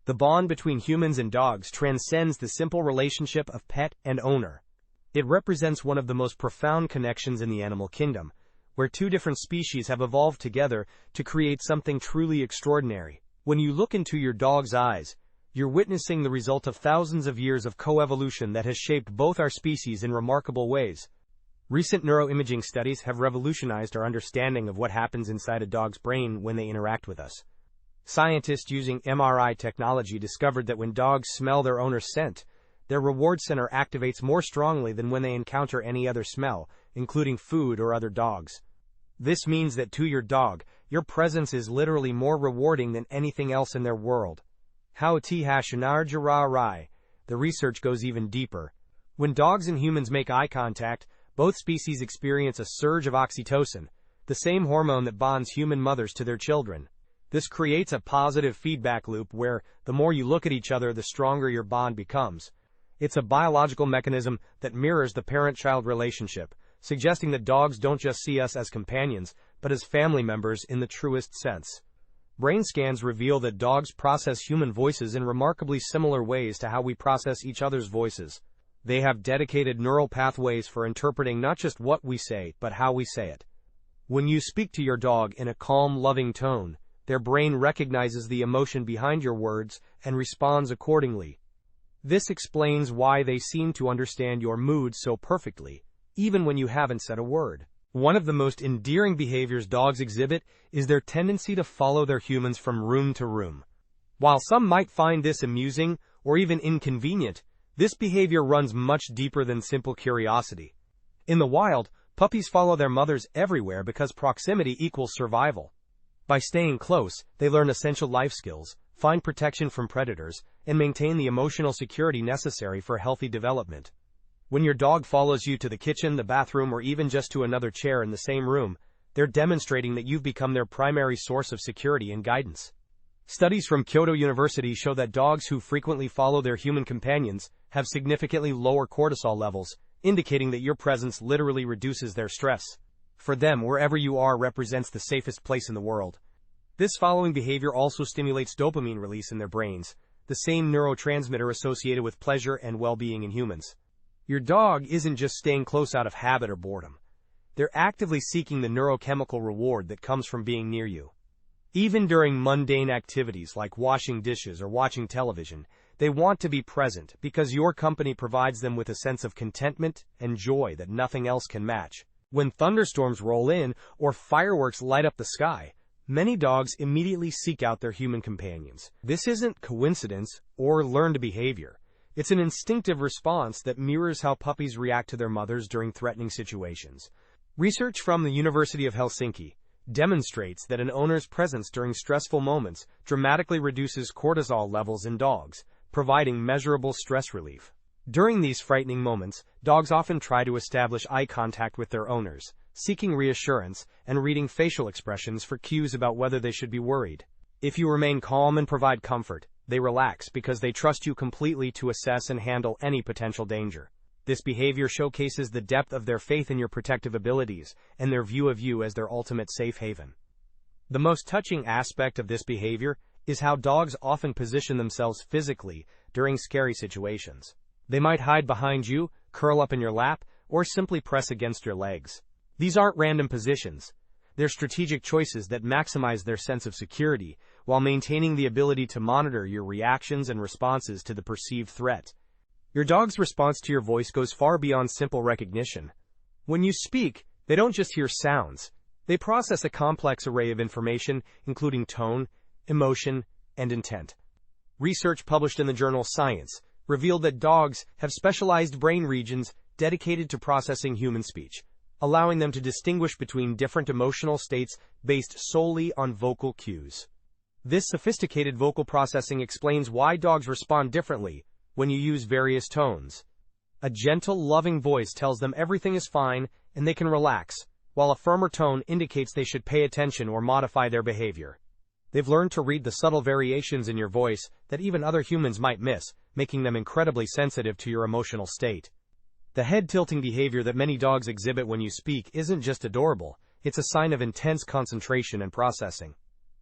The bond between humans and dogs transcends the simple relationship of pet and owner. It represents one of the most profound connections in the animal kingdom, where two different species have evolved together to create something truly extraordinary. When you look into your dog's eyes, you're witnessing the result of thousands of years of coevolution that has shaped both our species in remarkable ways. Recent neuroimaging studies have revolutionized our understanding of what happens inside a dog's brain when they interact with us. Scientists using MRI technology discovered that when dogs smell their owner's scent, their reward center activates more strongly than when they encounter any other smell, including food or other dogs. This means that to your dog, your presence is literally more rewarding than anything else in their world. The research goes even deeper. When dogs and humans make eye contact, both species experience a surge of oxytocin, the same hormone that bonds human mothers to their children. This creates a positive feedback loop where, the more you look at each other, the stronger your bond becomes. It's a biological mechanism that mirrors the parent-child relationship, suggesting that dogs don't just see us as companions, but as family members in the truest sense. Brain scans reveal that dogs process human voices in remarkably similar ways to how we process each other's voices. They have dedicated neural pathways for interpreting not just what we say, but how we say it. When you speak to your dog in a calm, loving tone, their brain recognizes the emotion behind your words and responds accordingly. This explains why they seem to understand your mood so perfectly, even when you haven't said a word. One of the most endearing behaviors dogs exhibit is their tendency to follow their humans from room to room. While some might find this amusing or even inconvenient, this behavior runs much deeper than simple curiosity. In the wild, puppies follow their mothers everywhere because proximity equals survival. By staying close, they learn essential life skills, find protection from predators, and maintain the emotional security necessary for healthy development. When your dog follows you to the kitchen, the bathroom, or even just to another chair in the same room, they're demonstrating that you've become their primary source of security and guidance. Studies from Kyoto University show that dogs who frequently follow their human companions have significantly lower cortisol levels, indicating that your presence literally reduces their stress. For them, wherever you are represents the safest place in the world. This following behavior also stimulates dopamine release in their brains, the same neurotransmitter associated with pleasure and well-being in humans. Your dog isn't just staying close out of habit or boredom. They're actively seeking the neurochemical reward that comes from being near you. Even during mundane activities like washing dishes or watching television, they want to be present because your company provides them with a sense of contentment and joy that nothing else can match. When thunderstorms roll in or fireworks light up the sky, many dogs immediately seek out their human companions. This isn't coincidence or learned behavior. It's an instinctive response that mirrors how puppies react to their mothers during threatening situations. Research from the University of Helsinki demonstrates that an owner's presence during stressful moments dramatically reduces cortisol levels in dogs, providing measurable stress relief. During these frightening moments, dogs often try to establish eye contact with their owners, seeking reassurance and reading facial expressions for cues about whether they should be worried. If you remain calm and provide comfort, they relax because they trust you completely to assess and handle any potential danger. This behavior showcases the depth of their faith in your protective abilities and their view of you as their ultimate safe haven. The most touching aspect of this behavior is how dogs often position themselves physically during scary situations. They might hide behind you, curl up in your lap, or simply press against your legs. These aren't random positions. They're strategic choices that maximize their sense of security while maintaining the ability to monitor your reactions and responses to the perceived threat. Your dog's response to your voice goes far beyond simple recognition. When you speak, they don't just hear sounds. They process a complex array of information, including tone, emotion, and intent. Research published in the journal Science revealed that dogs have specialized brain regions dedicated to processing human speech, allowing them to distinguish between different emotional states based solely on vocal cues. This sophisticated vocal processing explains why dogs respond differently when you use various tones. A gentle, loving voice tells them everything is fine and they can relax, while a firmer tone indicates they should pay attention or modify their behavior. They've learned to read the subtle variations in your voice that even other humans might miss, making them incredibly sensitive to your emotional state. The head-tilting behavior that many dogs exhibit when you speak isn't just adorable, it's a sign of intense concentration and processing.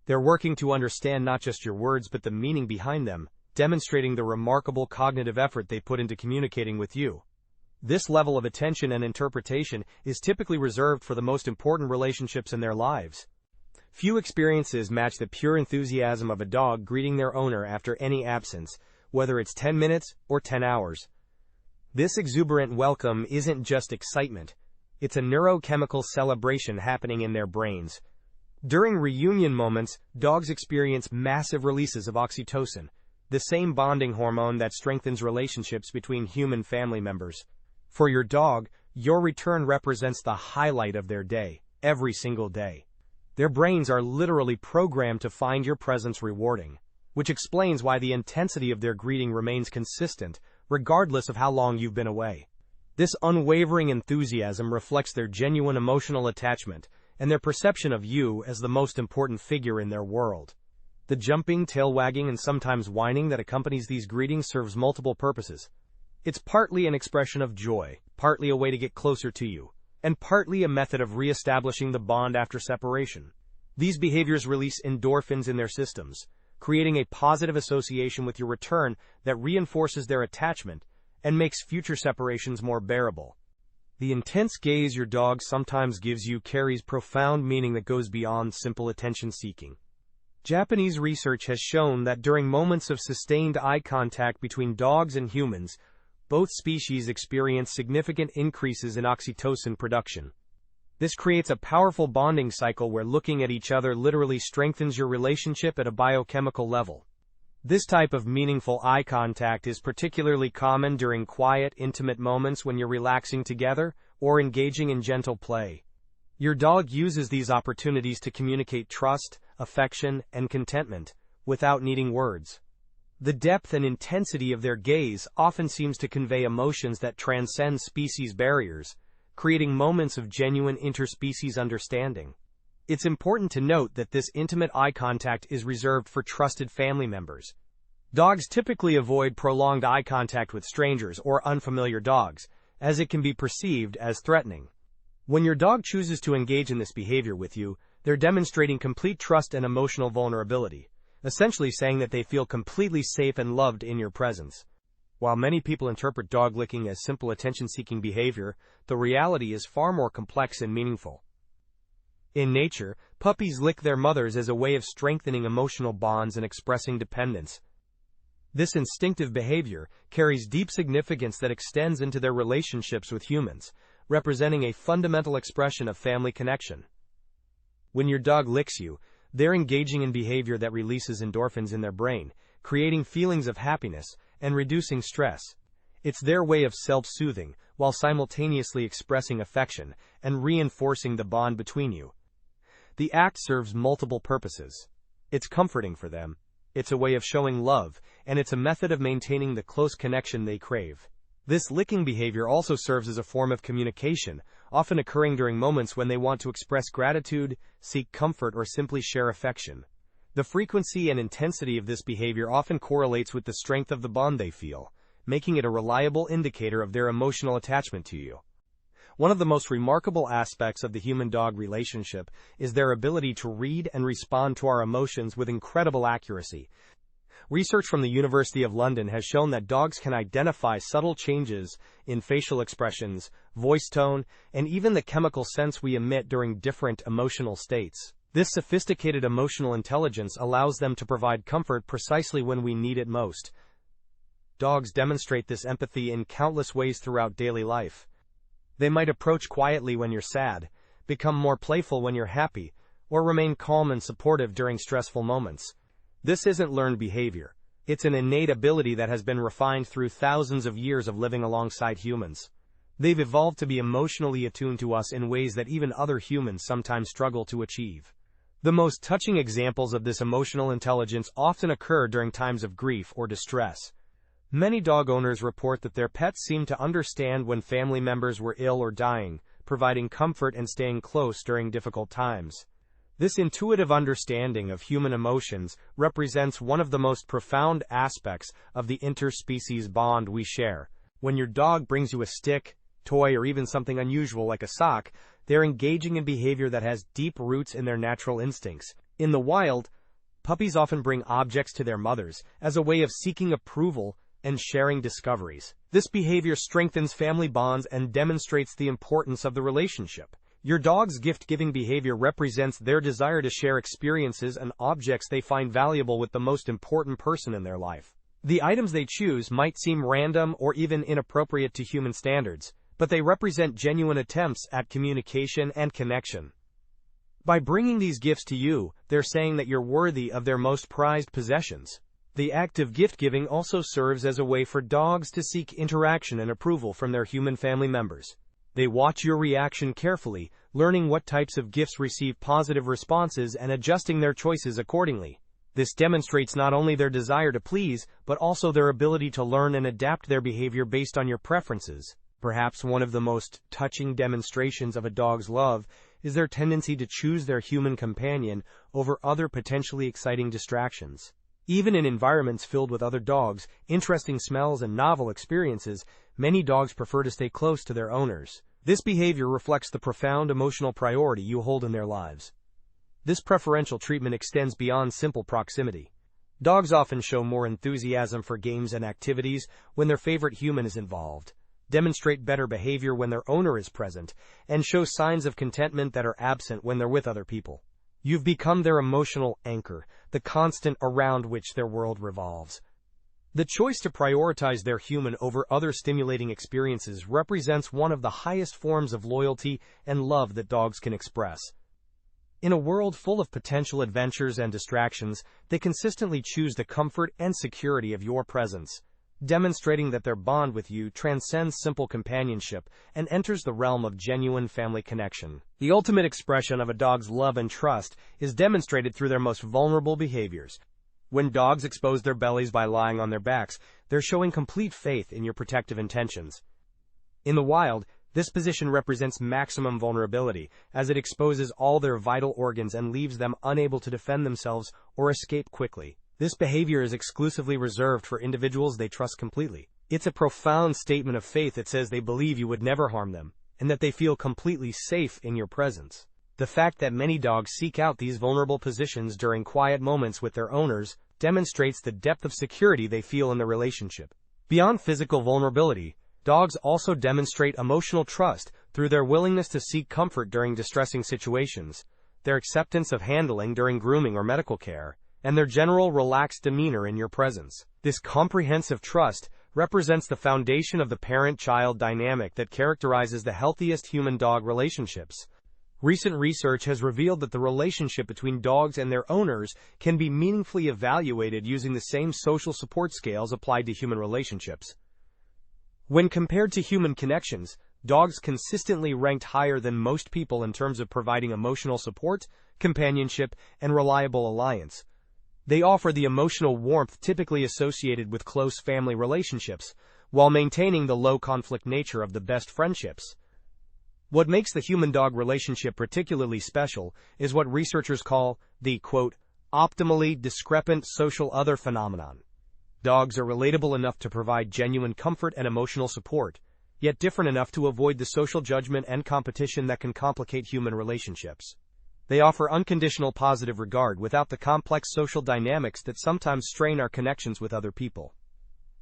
They're working to understand not just your words but the meaning behind them, demonstrating the remarkable cognitive effort they put into communicating with you. This level of attention and interpretation is typically reserved for the most important relationships in their lives. Few experiences match the pure enthusiasm of a dog greeting their owner after any absence, whether it's 10 minutes or 10 hours. This exuberant welcome isn't just excitement. It's a neurochemical celebration happening in their brains. During reunion moments, dogs experience massive releases of oxytocin, the same bonding hormone that strengthens relationships between human family members. For your dog, your return represents the highlight of their day, every single day. Their brains are literally programmed to find your presence rewarding, which explains why the intensity of their greeting remains consistent, regardless of how long you've been away. This unwavering enthusiasm reflects their genuine emotional attachment and their perception of you as the most important figure in their world. The jumping, tail wagging, and sometimes whining that accompanies these greetings serves multiple purposes. It's partly an expression of joy, partly a way to get closer to you, and partly a method of re-establishing the bond after separation. These behaviors release endorphins in their systems, creating a positive association with your return that reinforces their attachment and makes future separations more bearable. The intense gaze your dog sometimes gives you carries profound meaning that goes beyond simple attention-seeking. Japanese research has shown that during moments of sustained eye contact between dogs and humans, both species experience significant increases in oxytocin production. This creates a powerful bonding cycle where looking at each other literally strengthens your relationship at a biochemical level. This type of meaningful eye contact is particularly common during quiet, intimate moments when you're relaxing together or engaging in gentle play. Your dog uses these opportunities to communicate trust, affection, and contentment without needing words. The depth and intensity of their gaze often seems to convey emotions that transcend species barriers, creating moments of genuine interspecies understanding. It's important to note that this intimate eye contact is reserved for trusted family members. Dogs typically avoid prolonged eye contact with strangers or unfamiliar dogs, as it can be perceived as threatening. When your dog chooses to engage in this behavior with you, they're demonstrating complete trust and emotional vulnerability, essentially saying that they feel completely safe and loved in your presence. While many people interpret dog licking as simple attention-seeking behavior, the reality is far more complex and meaningful. In nature, puppies lick their mothers as a way of strengthening emotional bonds and expressing dependence. This instinctive behavior carries deep significance that extends into their relationships with humans, representing a fundamental expression of family connection. When your dog licks you, they're engaging in behavior that releases endorphins in their brain, creating feelings of happiness and reducing stress. It's their way of self-soothing, while simultaneously expressing affection and reinforcing the bond between you. The act serves multiple purposes. It's comforting for them, it's a way of showing love, and it's a method of maintaining the close connection they crave. This licking behavior also serves as a form of communication, often occurring during moments when they want to express gratitude, seek comfort, or simply share affection. The frequency and intensity of this behavior often correlates with the strength of the bond they feel, making it a reliable indicator of their emotional attachment to you. One of the most remarkable aspects of the human-dog relationship is their ability to read and respond to our emotions with incredible accuracy. Research from the University of London has shown that dogs can identify subtle changes in facial expressions, voice tone, and even the chemical scents we emit during different emotional states. This sophisticated emotional intelligence allows them to provide comfort precisely when we need it most. Dogs demonstrate this empathy in countless ways throughout daily life. They might approach quietly when you're sad, become more playful when you're happy, or remain calm and supportive during stressful moments. This isn't learned behavior. It's an innate ability that has been refined through thousands of years of living alongside humans. They've evolved to be emotionally attuned to us in ways that even other humans sometimes struggle to achieve. The most touching examples of this emotional intelligence often occur during times of grief or distress. Many dog owners report that their pets seem to understand when family members were ill or dying, providing comfort and staying close during difficult times. This intuitive understanding of human emotions represents one of the most profound aspects of the interspecies bond we share. When your dog brings you a stick, toy, or even something unusual like a sock, they're engaging in behavior that has deep roots in their natural instincts. In the wild, Puppies often bring objects to their mothers as a way of seeking approval and sharing discoveries. This behavior strengthens family bonds and demonstrates the importance of the relationship. Your dog's gift-giving behavior represents their desire to share experiences and objects they find valuable with the most important person in their life. The items they choose might seem random or even inappropriate to human standards, but they represent genuine attempts at communication and connection. By bringing these gifts to you, they're saying that you're worthy of their most prized possessions. The act of gift-giving also serves as a way for dogs to seek interaction and approval from their human family members. They watch your reaction carefully, learning what types of gifts receive positive responses and adjusting their choices accordingly. This demonstrates not only their desire to please, but also their ability to learn and adapt their behavior based on your preferences. Perhaps one of the most touching demonstrations of a dog's love is their tendency to choose their human companion over other potentially exciting distractions. Even in environments filled with other dogs, interesting smells, and novel experiences, many dogs prefer to stay close to their owners. This behavior reflects the profound emotional priority you hold in their lives. This preferential treatment extends beyond simple proximity. Dogs often show more enthusiasm for games and activities when their favorite human is involved, demonstrate better behavior when their owner is present, and show signs of contentment that are absent when they're with other people. You've become their emotional anchor, the constant around which their world revolves. The choice to prioritize their human over other stimulating experiences represents one of the highest forms of loyalty and love that dogs can express. In a world full of potential adventures and distractions, they consistently choose the comfort and security of your presence, demonstrating that their bond with you transcends simple companionship and enters the realm of genuine family connection. The ultimate expression of a dog's love and trust is demonstrated through their most vulnerable behaviors. When dogs expose their bellies by lying on their backs, they're showing complete faith in your protective intentions. In the wild, this position represents maximum vulnerability, as it exposes all their vital organs and leaves them unable to defend themselves or escape quickly. This behavior is exclusively reserved for individuals they trust completely. It's a profound statement of faith that says they believe you would never harm them, and that they feel completely safe in your presence. The fact that many dogs seek out these vulnerable positions during quiet moments with their owners demonstrates the depth of security they feel in the relationship. Beyond physical vulnerability, dogs also demonstrate emotional trust through their willingness to seek comfort during distressing situations, their acceptance of handling during grooming or medical care, and their general relaxed demeanor in your presence. This comprehensive trust represents the foundation of the parent-child dynamic that characterizes the healthiest human-dog relationships. Recent research has revealed that the relationship between dogs and their owners can be meaningfully evaluated using the same social support scales applied to human relationships. When compared to human connections, dogs consistently ranked higher than most people in terms of providing emotional support, companionship, and reliable alliance. They offer the emotional warmth typically associated with close family relationships, while maintaining the low-conflict nature of the best friendships. What makes the human-dog relationship particularly special is what researchers call the, quote, optimally discrepant social other phenomenon. Dogs are relatable enough to provide genuine comfort and emotional support, yet different enough to avoid the social judgment and competition that can complicate human relationships. They offer unconditional positive regard without the complex social dynamics that sometimes strain our connections with other people.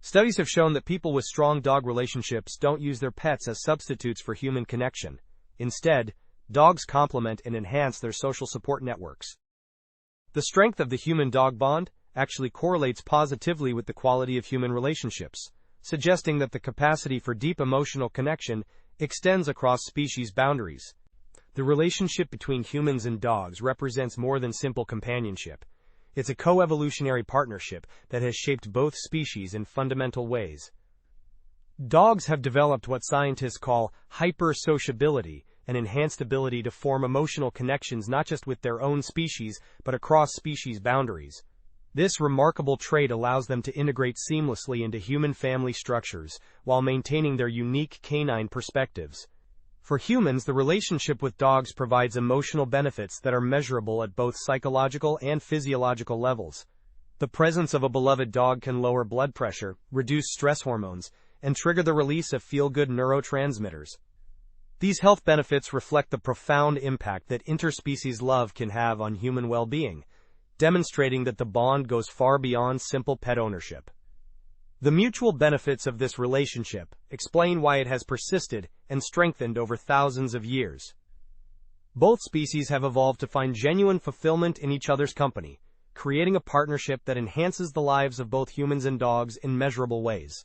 Studies have shown that people with strong dog relationships don't use their pets as substitutes for human connection. Instead, dogs complement and enhance their social support networks. The strength of the human-dog bond actually correlates positively with the quality of human relationships, suggesting that the capacity for deep emotional connection extends across species boundaries. The relationship between humans and dogs represents more than simple companionship. It's a co-evolutionary partnership that has shaped both species in fundamental ways. Dogs have developed what scientists call hyper-sociability, an enhanced ability to form emotional connections not just with their own species, but across species boundaries. This remarkable trait allows them to integrate seamlessly into human family structures, while maintaining their unique canine perspectives. For humans, the relationship with dogs provides emotional benefits that are measurable at both psychological and physiological levels. The presence of a beloved dog can lower blood pressure, reduce stress hormones, and trigger the release of feel-good neurotransmitters. These health benefits reflect the profound impact that interspecies love can have on human well-being. demonstrating that the bond goes far beyond simple pet ownership. The mutual benefits of this relationship explain why it has persisted and strengthened over thousands of years. Both species have evolved to find genuine fulfillment in each other's company, creating a partnership that enhances the lives of both humans and dogs in measurable ways.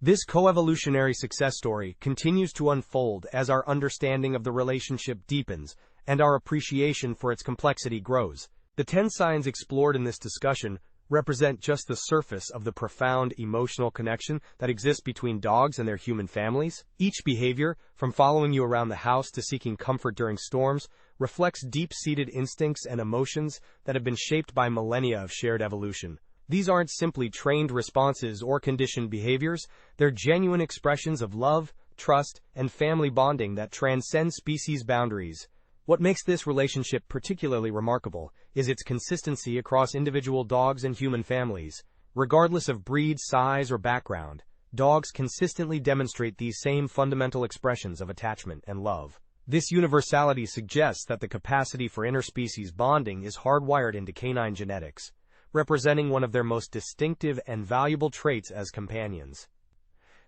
This coevolutionary success story continues to unfold as our understanding of the relationship deepens and our appreciation for its complexity grows. The 10 signs explored in this discussion represent just the surface of the profound emotional connection that exists between dogs and their human families. Each behavior, from following you around the house to seeking comfort during storms, reflects deep-seated instincts and emotions that have been shaped by millennia of shared evolution. These aren't simply trained responses or conditioned behaviors, they're genuine expressions of love, trust, and family bonding that transcend species boundaries. What makes this relationship particularly remarkable is its consistency across individual dogs and human families. Regardless of breed, size, or background, dogs consistently demonstrate these same fundamental expressions of attachment and love. This universality suggests that the capacity for interspecies bonding is hardwired into canine genetics, representing one of their most distinctive and valuable traits as companions.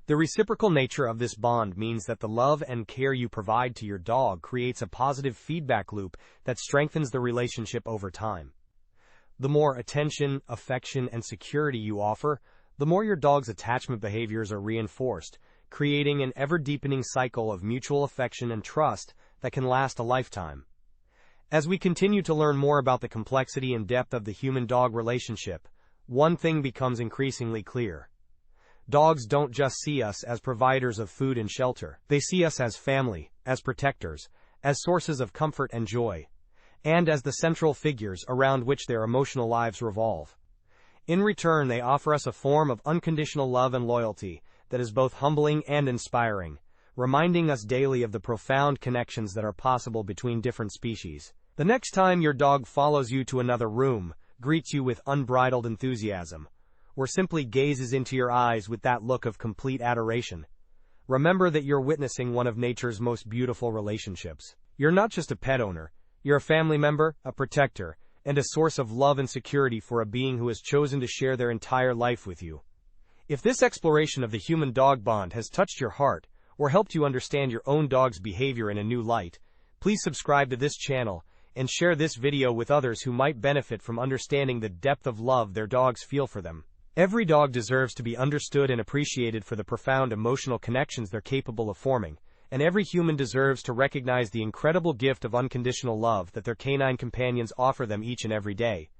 The reciprocal nature of this bond means that the love and care you provide to your dog creates a positive feedback loop that strengthens the relationship over time. The more attention, affection, and security you offer, the more your dog's attachment behaviors are reinforced, creating an ever-deepening cycle of mutual affection and trust that can last a lifetime. As we continue to learn more about the complexity and depth of the human-dog relationship, one thing becomes increasingly clear. Dogs don't just see us as providers of food and shelter. They see us as family, as protectors, as sources of comfort and joy, and as the central figures around which their emotional lives revolve. In return, they offer us a form of unconditional love and loyalty that is both humbling and inspiring, reminding us daily of the profound connections that are possible between different species. The next time your dog follows you to another room, greets you with unbridled enthusiasm, or simply gazes into your eyes with that look of complete adoration, remember that you're witnessing one of nature's most beautiful relationships. You're not just a pet owner, you're a family member, a protector, and a source of love and security for a being who has chosen to share their entire life with you. If this exploration of the human-dog bond has touched your heart, or helped you understand your own dog's behavior in a new light, please subscribe to this channel and share this video with others who might benefit from understanding the depth of love their dogs feel for them. Every dog deserves to be understood and appreciated for the profound emotional connections they're capable of forming, and every human deserves to recognize the incredible gift of unconditional love that their canine companions offer them each and every day.